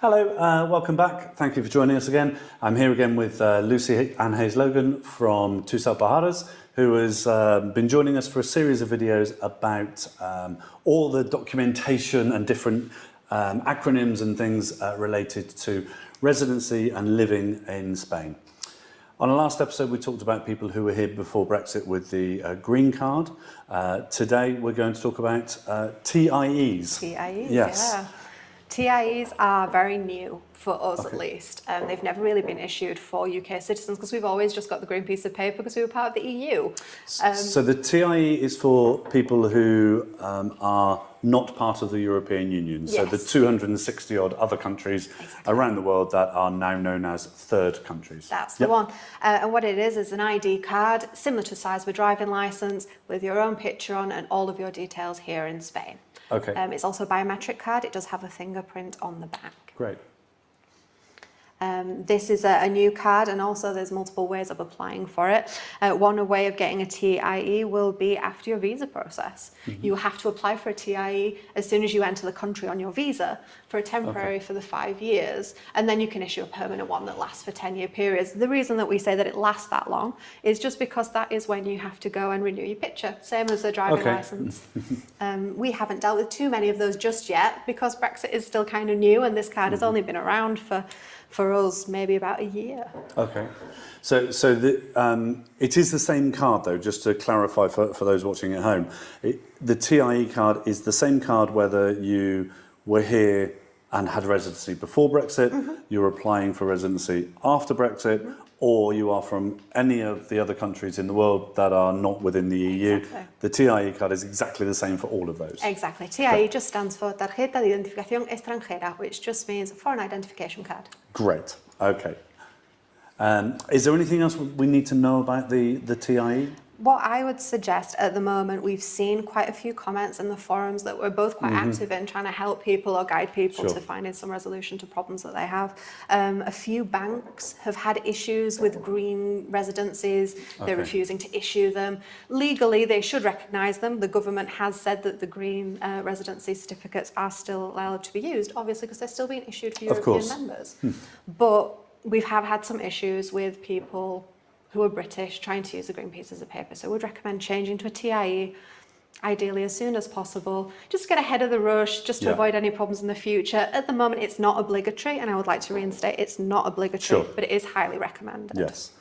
Hello, welcome back. Thank you for joining us again. I'm here again with Lucy Ann Hayes-Logan from Tusal Baharas, who has been joining us for a series of videos about all the documentation and different acronyms and things related to residency and living in Spain. On our last episode, we talked about people who were here before Brexit with the green card. Today, we're going to talk about TIEs. TIEs, yes. yeah. TIEs are very new for us, at least. They've never really been issued for UK citizens because we've always just got the green piece of paper because we were part of the EU. So the TIE is for people who are not part of the European Union. Yes. So the 260 odd other countries around the world that are now known as third countries. That's the one. And what it is an ID card, similar to size of a driving licence, with your own picture on and all of your details here in Spain. Okay. It's also a biometric card. It does have a fingerprint on the back. Great. This is a new card, and also there's multiple ways of applying for it. One way of getting a TIE will be after your visa process. You have to apply for a TIE as soon as you enter the country on your visa for a temporary for the 5 years, and then you can issue a permanent one that lasts for 10-year periods. The reason that we say that it lasts that long is just because that is when you have to go and renew your picture, same as a driving licence. We haven't dealt with too many of those just yet because Brexit is still kind of new, and this card has only been around for us maybe about a year. Okay, so it is the same card though, just to clarify for those watching at home. The TIE card is the same card whether you were here and had residency before Brexit, you're applying for residency after Brexit, or you are from any of the other countries in the world that are not within the EU. Exactly. The TIE card is exactly the same for all of those. Exactly. TIE just stands for Tarjeta de Identificación Extranjera, which just means Foreign Identification Card. Great, okay. Is there anything else we need to know about the TIE? What I would suggest at the moment, we've seen quite a few comments in the forums that we're both quite active in trying to help people or guide people to finding some resolution to problems that they have. A few banks have had issues with green residencies. They're refusing to issue them. Legally, they should recognise them. The government has said that the green residency certificates are still allowed to be used, obviously because they're still being issued for European members. But we have had some issues with people who are British trying to use the green pieces of paper. So we'd recommend changing to a TIE, ideally as soon as possible, just to get ahead of the rush, just to avoid any problems in the future. At the moment, it's not obligatory, and I would like to reinstate, it's not obligatory, but it is highly recommended. Yes.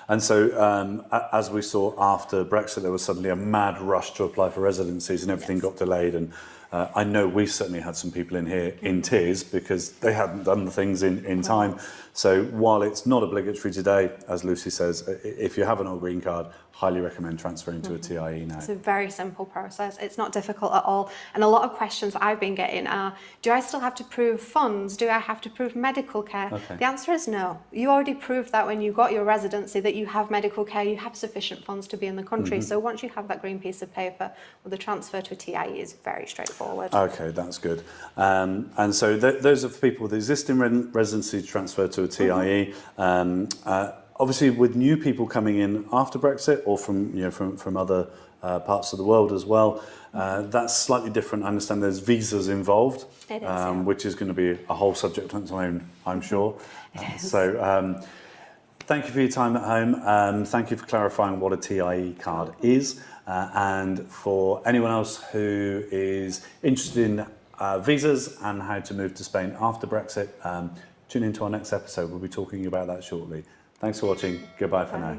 And so, as we saw after Brexit, there was suddenly a mad rush to apply for residencies and everything got delayed. And I know we certainly had some people in here in tears because they hadn't done the things in time. So while it's not obligatory today, as Lucy says, if you have an old green card, highly recommend transferring to a TIE now. It's a very simple process. It's not difficult at all. And a lot of questions I've been getting are, do I still have to prove funds? Do I have to prove medical care? The answer is no. You already proved that when you got your residency that you have medical care, you have sufficient funds to be in the country. So once you have that green piece of paper, well, the transfer to a TIE is very straightforward. Okay, that's good. And so those are for people with existing residency transfer to a TIE. Obviously, with new people coming in after Brexit or from other parts of the world as well, that's slightly different. I understand there's visas involved, which is going to be a whole subject on its own, I'm sure. So thank you for your time at home. Thank you for clarifying what a TIE card is. And for anyone else who is interested in visas and how to move to Spain after Brexit, tune into our next episode. We'll be talking about that shortly. Thanks for watching. Goodbye for now.